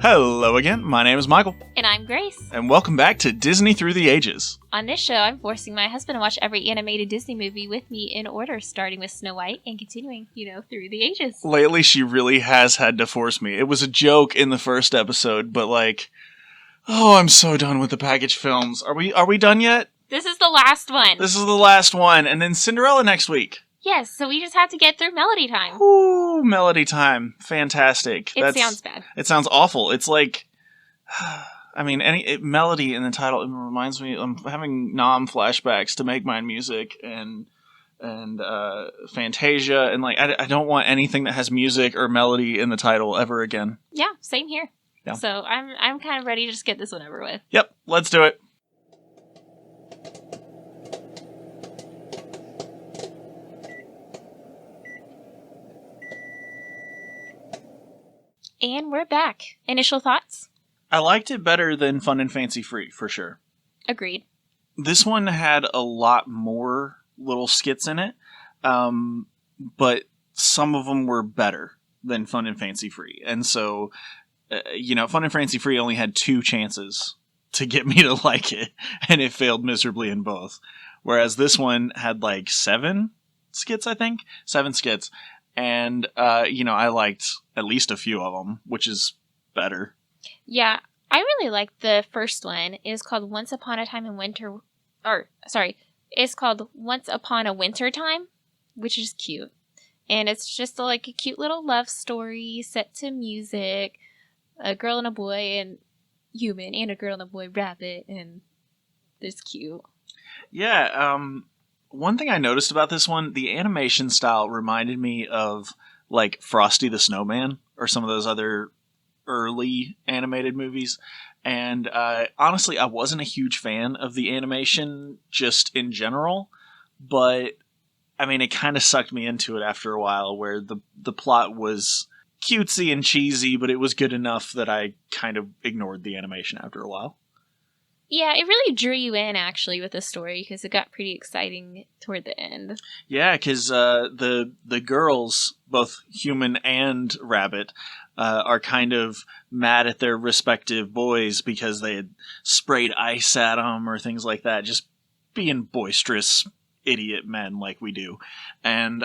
Hello again, my name is Michael, And I'm Grace. and welcome back to Disney Through the Ages. On this show, I'm forcing my husband to watch every animated Disney movie with me in order, starting with Snow White and continuing, through the ages. Lately, she really has had to force me. It was a joke in the first episode, but I'm so done with the package films. Are we done yet? This is the last one. This is the last one, and then Cinderella next week. Yes, so we just have to get through Melody Time. Ooh, Melody Time. Fantastic. Sounds bad. It sounds awful. It's like... melody in the title, it reminds me, I'm having flashbacks to Make Mine Music and Fantasia, and I don't want anything that has music or melody in the title ever again. Yeah, same here. Yeah. So I'm kind of ready to just get this one over with. Yep, let's do it. And we're back. Initial thoughts? I liked it better than Fun and Fancy Free, for sure. Agreed. This one had a lot more little skits in it, but some of them were better than Fun and Fancy Free. And so, Fun and Fancy Free only had 2 chances to get me to like it, and it failed miserably in both. Whereas this one had 7 skits, I think? 7 skits. And, I liked at least a few of them, which is better. Yeah, I really liked the first one. It's called Once Upon a Time in Winter... it's called Once Upon a Winter Time, which is cute. And it's just a cute little love story set to music. A girl and a boy and human, and a girl and a boy rabbit, and it's cute. Yeah, one thing I noticed about this one, the animation style reminded me of, Frosty the Snowman, or some of those other early animated movies. And honestly, I wasn't a huge fan of the animation just in general, but, it kind of sucked me into it after a while, where the plot was cutesy and cheesy, but it was good enough that I kind of ignored the animation after a while. Yeah, it really drew you in, actually, with the story, because it got pretty exciting toward the end. Yeah, because the girls, both human and rabbit, are kind of mad at their respective boys because they had sprayed ice at them or things like that, just being boisterous idiot men like we do. And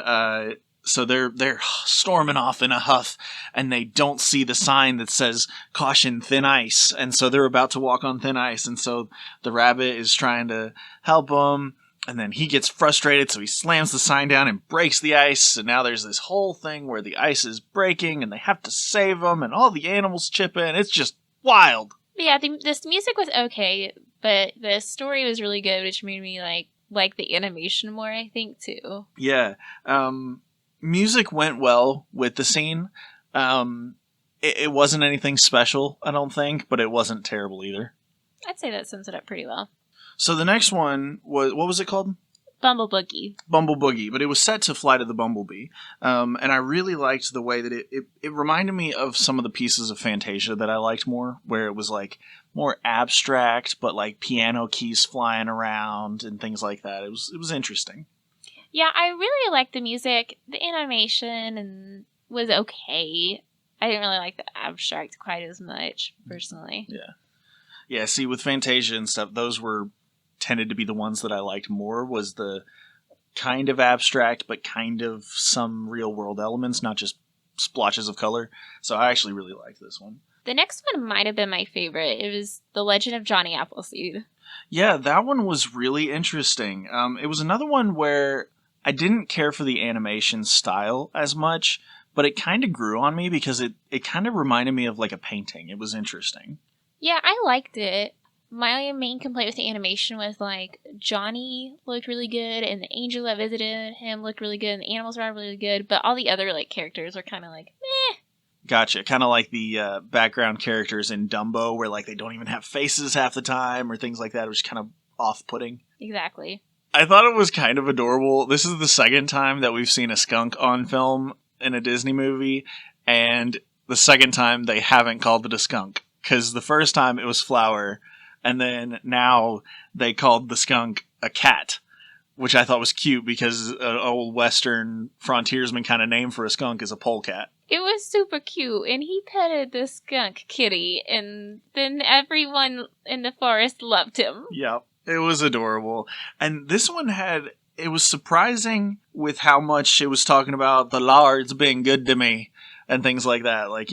so they're storming off in a huff, and they don't see the sign that says "Caution, thin ice," and so they're about to walk on thin ice. And so the rabbit is trying to help them, and then he gets frustrated, so he slams the sign down and breaks the ice. And now there's this whole thing where the ice is breaking, and they have to save them, and all the animals chip in. It's just wild. Yeah, this music was okay, but the story was really good, which made me like the animation more, I think, too. Yeah. Music went well with the scene. It wasn't anything special, I don't think, but it wasn't terrible either. I'd say that sums it up pretty well. So the next one was, what was it called? Bumble Boogie. Bumble Boogie, but it was set to Flight of the Bumblebee. And I really liked the way that it reminded me of some of the pieces of Fantasia that I liked more, where it was more abstract, but piano keys flying around and things like that. It was interesting. Yeah, I really liked the music. The animation and was okay. I didn't really like the abstract quite as much, personally. Yeah. Yeah, see, with Fantasia and stuff, those tended to be the ones that I liked more, was the kind of abstract, but kind of some real-world elements, not just splotches of color. So I actually really liked this one. The next one might have been my favorite. It was The Legend of Johnny Appleseed. Yeah, that one was really interesting. It was another one where I didn't care for the animation style as much, but it kind of grew on me because it kind of reminded me of a painting. It was interesting. Yeah, I liked it. My main complaint with the animation was Johnny looked really good, and the angel that visited him looked really good, and the animals were really good, but all the other characters were kind of meh. Gotcha. Kind of like the background characters in Dumbo, where they don't even have faces half the time, or things like that. It was kind of off-putting. Exactly. I thought it was kind of adorable. This is the second time that we've seen a skunk on film in a Disney movie, and the second time they haven't called it a skunk. Because the first time it was Flower, and then now they called the skunk a cat, which I thought was cute because an old Western frontiersman kind of name for a skunk is a polecat. It was super cute, and he petted the skunk kitty, and then everyone in the forest loved him. Yeah, it was adorable. And this one it was surprising with how much it was talking about the Lord's being good to me and things like that. Like,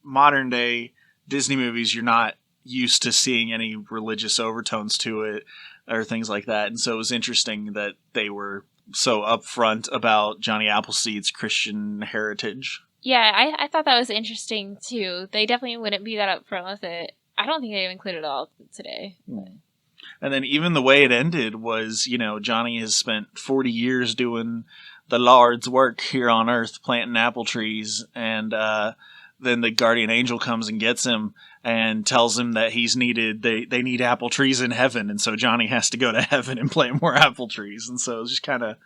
modern day Disney movies, you're not used to seeing any religious overtones to it or things like that. And so it was interesting that they were so upfront about Johnny Appleseed's Christian heritage. Yeah, I thought that was interesting too. They definitely wouldn't be that upfront with it. I don't think they included it all today. And then even the way it ended was, Johnny has spent 40 years doing the Lord's work here on Earth, planting apple trees, and then the guardian angel comes and gets him and tells him that they need apple trees in heaven, and so Johnny has to go to heaven and plant more apple trees. And so it was just kind of,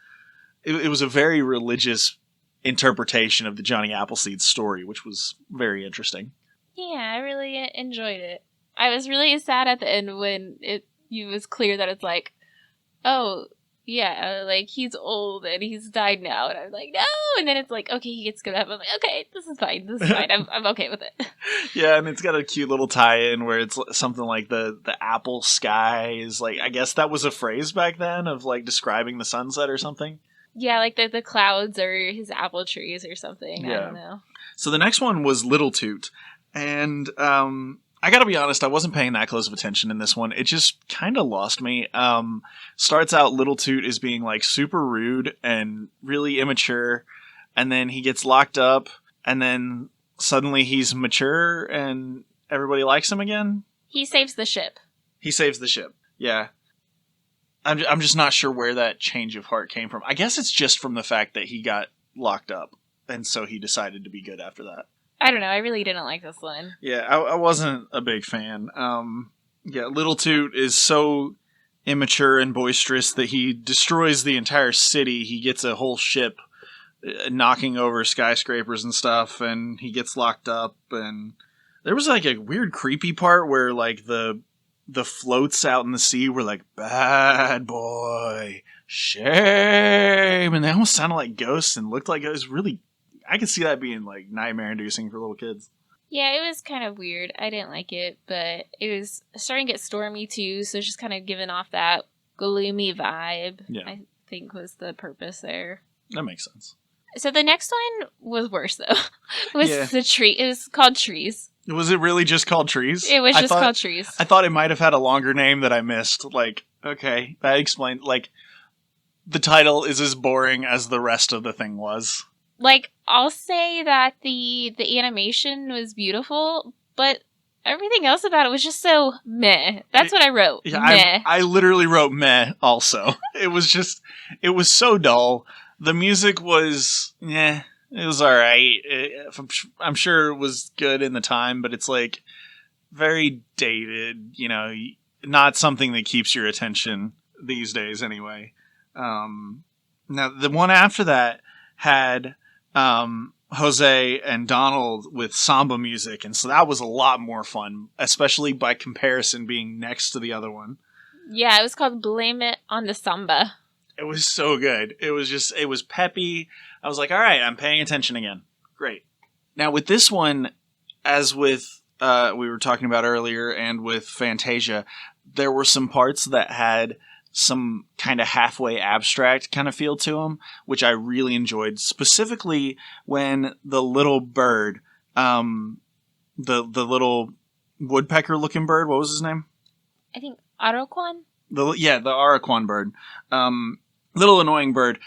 it was a very religious interpretation of the Johnny Appleseed story, which was very interesting. Yeah, I really enjoyed it. I was really sad at the end when it was clear that it's like, oh, yeah, like he's old and he's died now. And I'm like, no. And then it's like, okay, he gets to go to heaven. I'm like, okay, this is fine. I'm okay with it. Yeah, and it's got a cute little tie-in where it's something like the apple sky is like, I guess that was a phrase back then of like describing the sunset or something. Yeah, like the clouds or his apple trees or something. Yeah. I don't know. So the next one was Little Toot. And I gotta be honest, I wasn't paying that close of attention in this one. It just kind of lost me. Starts out Little Toot as being like super rude and really immature. And then he gets locked up. And then suddenly he's mature and everybody likes him again. He saves the ship. Yeah. I'm just not sure where that change of heart came from. I guess it's just from the fact that he got locked up, and so he decided to be good after that. I don't know. I really didn't like this one. Yeah, I wasn't a big fan. Little Toot is so immature and boisterous that he destroys the entire city. He gets a whole ship knocking over skyscrapers and stuff, and he gets locked up. And there was like a weird creepy part where like the floats out in the sea were like, bad boy, shame. And they almost sounded like ghosts and looked like it was really, I could see that being like nightmare inducing for little kids. Yeah, it was kind of weird. I didn't like it, but it was starting to get stormy too. So it's just kind of giving off that gloomy vibe. Yeah. I think was the purpose there. That makes sense. So the next one was worse though. The tree. It was called Trees. Was it really just called Trees? It was called Trees. I thought it might have had a longer name that I missed. Like, okay, that explained, like, the title is as boring as the rest of the thing was. Like, I'll say that the animation was beautiful, but everything else about it was just so meh. That's what I wrote. Yeah, meh. I literally wrote meh also. It was so dull. The music was, it was alright. I'm sure it was good in the time, but it's like very dated, not something that keeps your attention these days anyway. Now, the one after that had Jose and Donald with samba music, and so that was a lot more fun, especially by comparison being next to the other one. Yeah, it was called Blame It on the Samba. It was so good. It was peppy. I was like, all right, I'm paying attention again. Great. Now with this one, as with we were talking about earlier and with Fantasia, there were some parts that had some kind of halfway abstract kind of feel to them, which I really enjoyed. Specifically when the little bird, the little woodpecker looking bird, what was his name? I think Araquan? The Araquan bird. Little annoying bird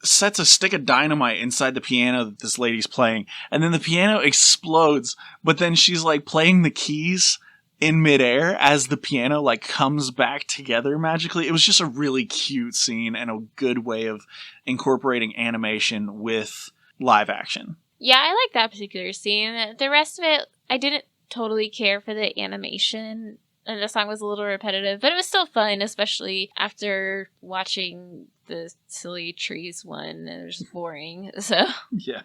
sets a stick of dynamite inside the piano that this lady's playing, and then the piano explodes, but then she's like playing the keys in midair as the piano like comes back together magically. It was just a really cute scene and a good way of incorporating animation with live action. Yeah, I like that particular scene. The rest of it, I didn't totally care for the animation, and the song was a little repetitive, but it was still fun, especially after watching the silly Trees one. It was just boring. So yeah,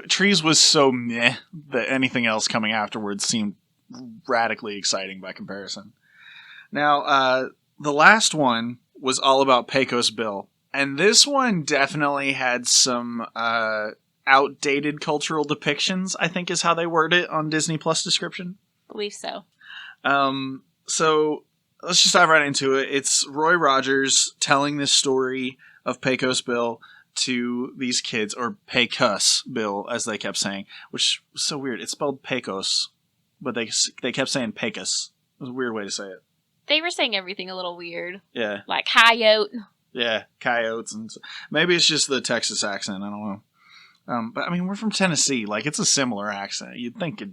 Trees was so meh that anything else coming afterwards seemed radically exciting by comparison. Now, the last one was all about Pecos Bill, and this one definitely had some outdated cultural depictions, I think is how they word it on Disney Plus description. Believe so. So let's just dive right into it. It's Roy Rogers telling this story of Pecos Bill to these kids, or Pecos Bill, as they kept saying, which was so weird. It's spelled Pecos, but they kept saying Pecos. It was a weird way to say it. They were saying everything a little weird. Yeah. Like coyote. Yeah, coyotes. And maybe it's just the Texas accent. I don't know. But I mean, we're from Tennessee. Like, it's a similar accent. You'd think it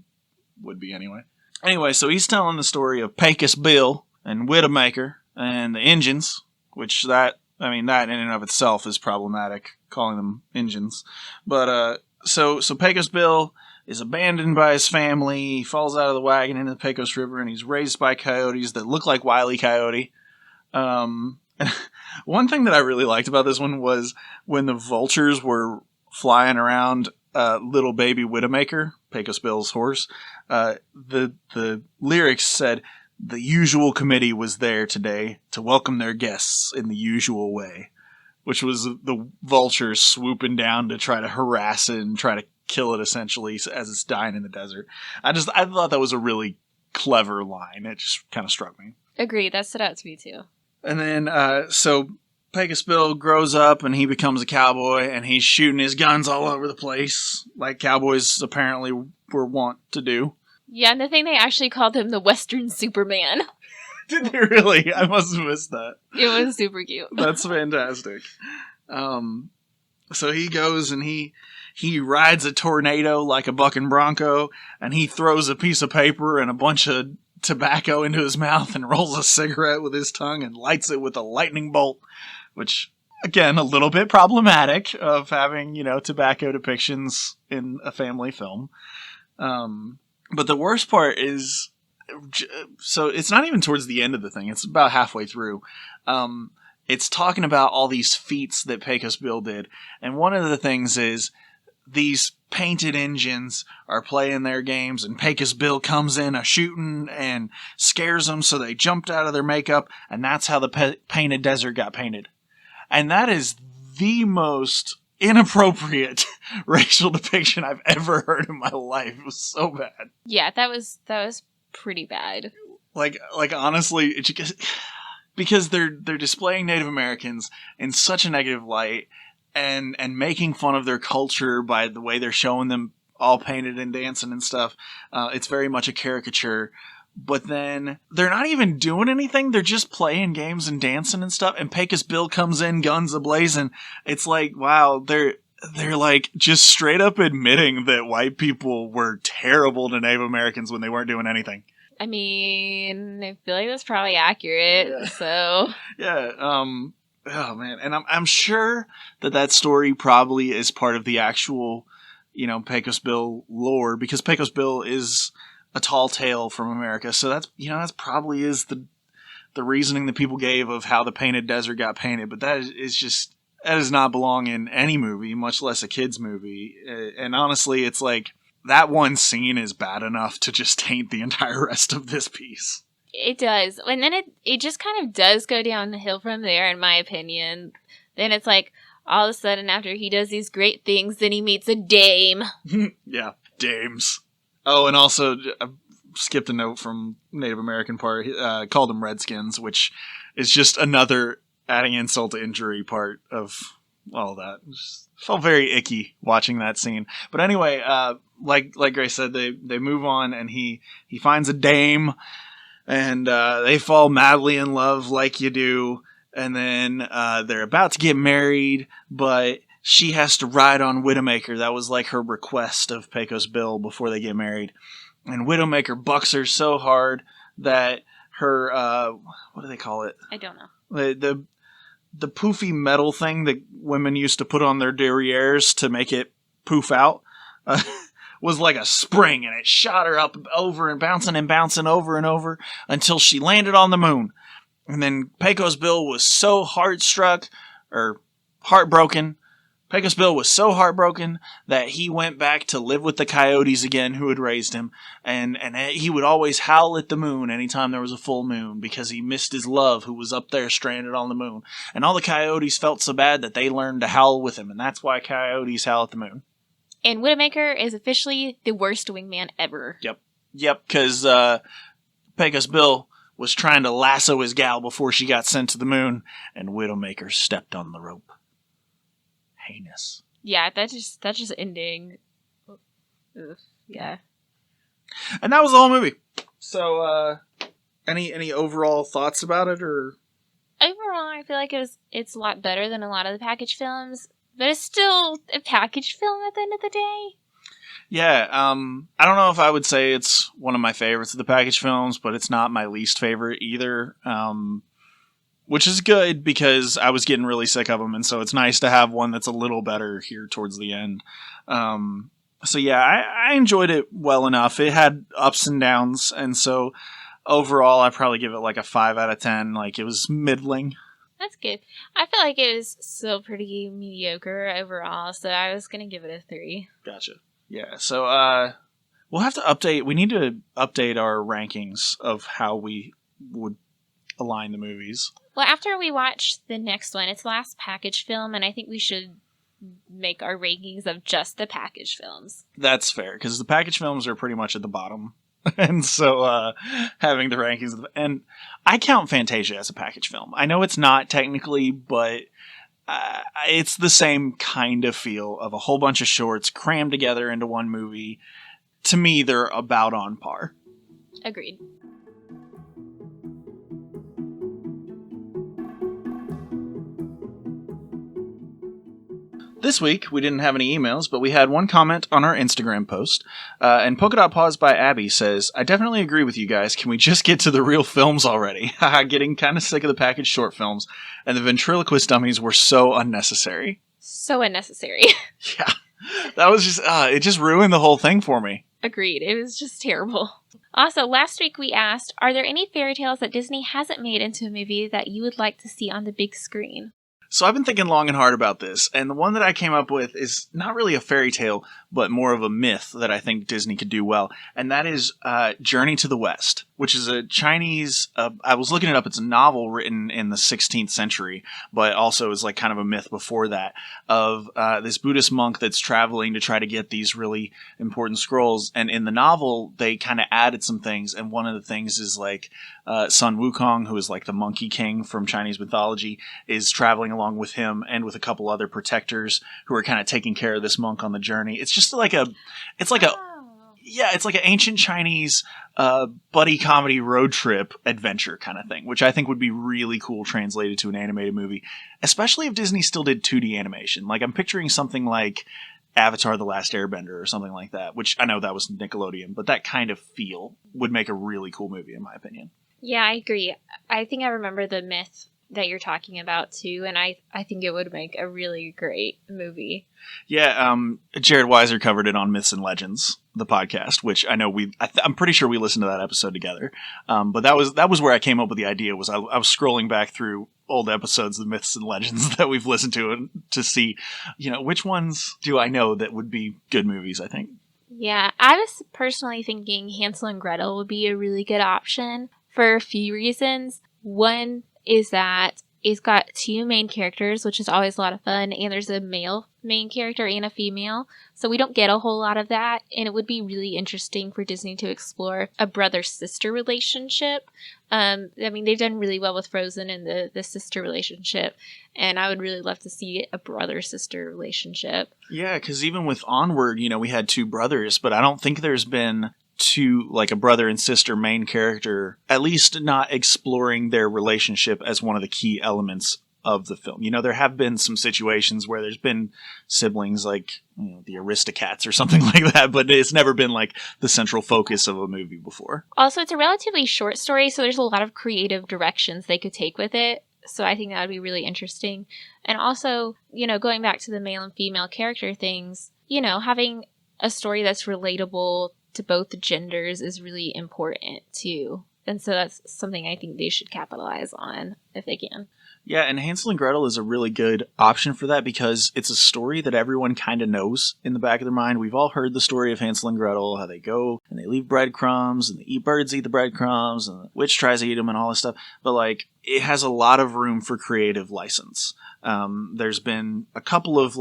would be anyway. Anyway, so he's telling the story of Pecos Bill and Widowmaker and the Injuns, which that in and of itself is problematic, calling them Injuns. But, so Pecos Bill is abandoned by his family. He falls out of the wagon into the Pecos River, and he's raised by coyotes that look like Wile E. Coyote. One thing that I really liked about this one was when the vultures were flying around little baby Widowmaker, Pecos Bill's horse, the lyrics said, "The usual committee was there today to welcome their guests in the usual way," which was the vultures swooping down to try to harass it and try to kill it, essentially, as it's dying in the desert. I thought that was a really clever line. It just kind of struck me. Agreed. That stood out to me, too. And then, so Pecos Bill grows up and he becomes a cowboy, and he's shooting his guns all over the place, like cowboys apparently were wont to do. Yeah, and the thing they actually called him the Western Superman. Did they really? I must have missed that. It was super cute. That's fantastic. So he goes and he rides a tornado like a bucking bronco, and he throws a piece of paper and a bunch of tobacco into his mouth and rolls a cigarette with his tongue and lights it with a lightning bolt, which, again, a little bit problematic of having, tobacco depictions in a family film. But the worst part is, so it's not even towards the end of the thing. It's about halfway through. It's talking about all these feats that Pecos Bill did. And one of the things is these painted Injuns are playing their games, and Pecos Bill comes in a-shooting and scares them, so they jumped out of their makeup, and that's how the painted desert got painted. And that is the most inappropriate racial depiction I've ever heard in my life. It was so bad. Yeah, that was pretty bad. Like honestly, it's just, because they're displaying Native Americans in such a negative light and making fun of their culture by the way they're showing them all painted and dancing and stuff. It's very much a caricature. But then they're not even doing anything. They're just playing games and dancing and stuff. And Pecos Bill comes in, guns a-blazing. It's like, wow, they're like just straight up admitting that white people were terrible to Native Americans when they weren't doing anything. I mean, I feel like that's probably accurate. Yeah. So yeah. Oh man, and I'm sure that story probably is part of the actual, Pecos Bill lore, because Pecos Bill is a tall tale from America. So that's probably is the reasoning that people gave of how the painted desert got painted. But that does not belong in any movie, much less a kid's movie. And honestly, it's like that one scene is bad enough to just taint the entire rest of this piece. It does. And then it just kind of does go downhill from there, in my opinion. Then it's like, all of a sudden, after he does these great things, then he meets a dame. Yeah, dames. Oh, and also, I skipped a note from Native American part. Called them Redskins, which is just another adding insult to injury part of all of that. Just felt very icky watching that scene. But anyway, like Grace said, they move on, and he finds a dame, and they fall madly in love like you do. And then they're about to get married, but she has to ride on Widowmaker. That was like her request of Pecos Bill before they get married. And Widowmaker bucks her so hard that her, what do they call it? I don't know. The poofy metal thing that women used to put on their derrieres to make it poof out was like a spring, and it shot her up over and bouncing over and over until she landed on the moon. And then Pecos Bill was so heartbroken. Pecos Bill was so heartbroken that he went back to live with the coyotes again who had raised him. And he would always howl at the moon anytime there was a full moon because he missed his love who was up there stranded on the moon. And all the coyotes felt so bad that they learned to howl with him. And that's why coyotes howl at the moon. And Widowmaker is officially the worst wingman ever. Yep, because Pecos Bill was trying to lasso his gal before she got sent to the moon, and Widowmaker stepped on the rope. Heinous. Yeah, that's just ending. Ugh, yeah. And that was the whole movie. So, any overall thoughts about it, or? Overall, I feel like it's a lot better than a lot of the package films, but it's still a package film at the end of the day. Yeah, I don't know if I would say it's one of my favorites of the package films, but it's not my least favorite either. Which is good because I was getting really sick of them, and so it's nice to have one that's a little better here towards the end. So yeah, I enjoyed it well enough. It had ups and downs, and so overall, I'd probably give it like a 5 out of 10. Like, it was middling. That's good. I feel like it was still pretty mediocre overall, so I was going to give it a 3. Gotcha. Yeah, so we'll have to update. We need to update our rankings of how we would align the movies. Well, after we watch the next one, it's the last package film, and I think we should make our rankings of just the package films. That's fair, because the package films are pretty much at the bottom. And so having the rankings. And I count Fantasia as a package film. I know it's not technically, but it's the same kind of feel of a whole bunch of shorts crammed together into one movie. To me, they're about on par. Agreed. This week, we didn't have any emails, but we had one comment on our Instagram post. And Polka Dot Paws by Abby says, I definitely agree with you guys. Can we just get to the real films already? Getting kind of sick of the packaged short films, and the ventriloquist dummies were so unnecessary. So unnecessary. Yeah. That was just, it just ruined the whole thing for me. Agreed. It was just terrible. Also, last week we asked, are there any fairy tales that Disney hasn't made into a movie that you would like to see on the big screen? So I've been thinking long and hard about this, and the one that I came up with is not really a fairy tale, but more of a myth that I think Disney could do well, and that is Journey to the West, which is a Chinese, I was looking it up, it's a novel written in the 16th century, but also is like kind of a myth before that, of this Buddhist monk that's traveling to try to get these really important scrolls, and in the novel, they kind of added some things, and one of the things is like Sun Wukong, who is like the Monkey King from Chinese mythology, is traveling along with him and with a couple other protectors who are kind of taking care of this monk on the journey. It's just like it's like an ancient Chinese buddy comedy road trip adventure kind of thing, which I think would be really cool translated to an animated movie, especially if Disney still did 2D animation. Like, I'm picturing something like Avatar: The Last Airbender or something like that, which I know that was Nickelodeon, but that kind of feel would make a really cool movie, in my opinion. Yeah, I agree. I think I remember the myth that you're talking about too, and I think it would make a really great movie. Yeah, Jared Weiser covered it on Myths and Legends, the podcast, which I know I'm pretty sure we listened to that episode together. But that was where I came up with the idea. Was I was scrolling back through old episodes of Myths and Legends that we've listened to, and to see, which ones do I know that would be good movies, I think. Yeah, I was personally thinking Hansel and Gretel would be a really good option for a few reasons. One is that it's got 2 main characters, which is always a lot of fun, and there's a male main character and a female, so we don't get a whole lot of that, and it would be really interesting for Disney to explore a brother-sister relationship. They've done really well with Frozen and the sister relationship, and I would really love to see a brother-sister relationship. Yeah, because even with Onward, we had 2 brothers, but I don't think there's been like a brother and sister main character, at least not exploring their relationship as one of the key elements of the film. There have been some situations where there's been siblings like the Aristocats or something like that, but it's never been like the central focus of a movie before. Also, it's a relatively short story, so there's a lot of creative directions they could take with it. So I think that would be really interesting. And also, going back to the male and female character things, having a story that's relatable to both genders is really important too. And so that's something I think they should capitalize on if they can. Yeah, and Hansel and Gretel is a really good option for that because it's a story that everyone kind of knows in the back of their mind. We've all heard the story of Hansel and Gretel, how they go and they leave breadcrumbs and the birds eat the breadcrumbs and the witch tries to eat them and all this stuff. But it has a lot of room for creative license. There's been a couple of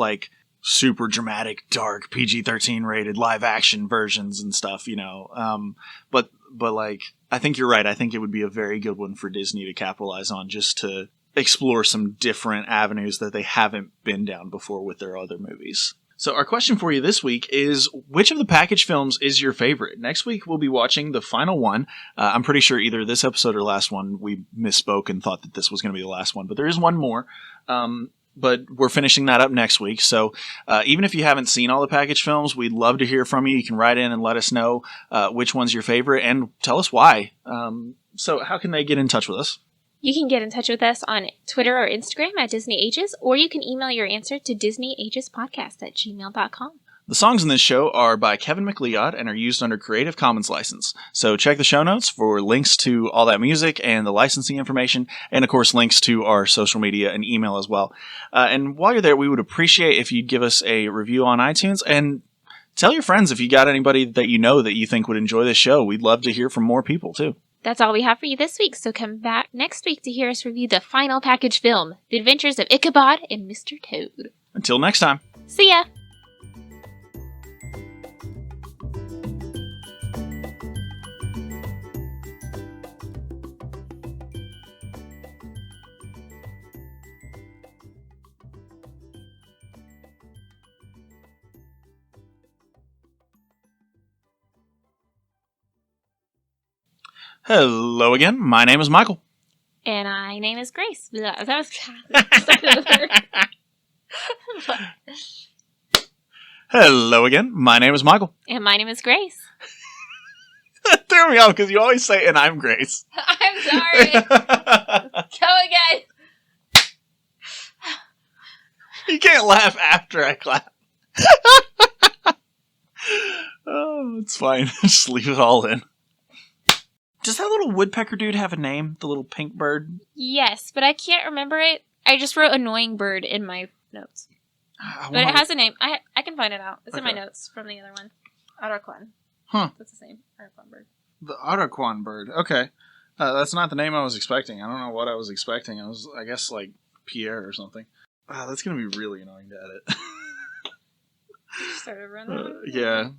super dramatic, dark, PG-13 rated live action versions and stuff, but like, I think you're right. I think it would be a very good one for Disney to capitalize on, just to explore some different avenues that they haven't been down before with their other movies. So our question for you this week is, which of the package films is your favorite? Next week, we'll be watching the final one. I'm pretty sure either this episode or last one, we misspoke and thought that this was going to be the last one, but there is one more. But we're finishing that up next week. So even if you haven't seen all the package films, we'd love to hear from you. You can write in and let us know which one's your favorite and tell us why. So how can they get in touch with us? You can get in touch with us on Twitter or Instagram at Disney Ages, or you can email your answer to disneyagespodcast@gmail.com. The songs in this show are by Kevin MacLeod and are used under Creative Commons license. So check the show notes for links to all that music and the licensing information, and of course links to our social media and email as well. And while you're there, we would appreciate if you'd give us a review on iTunes, and tell your friends if you got anybody that you know that you think would enjoy this show. We'd love to hear from more people too. That's all we have for you this week, so come back next week to hear us review the final package film, The Adventures of Ichabod and Mr. Toad. Until next time. See ya! Hello again. My name is Michael. And my name is Grace. That was Hello again. My name is Michael. And my name is Grace. That threw me off because you always say, and I'm Grace. I'm sorry. Go again. You can't laugh after I clap. Oh, it's fine. Just leave it all in. Does that little woodpecker dude have a name? The little pink bird? Yes, but I can't remember it. I just wrote annoying bird in my notes. But it has a name. I can find it out. It's in my notes from the other one. Otterquan. Huh. That's the same. Otterquan bird. The Otterquan bird. Okay. That's not the name I was expecting. I don't know what I was expecting. I guess, like, Pierre or something. That's going to be really annoying to edit. Started running. Yeah.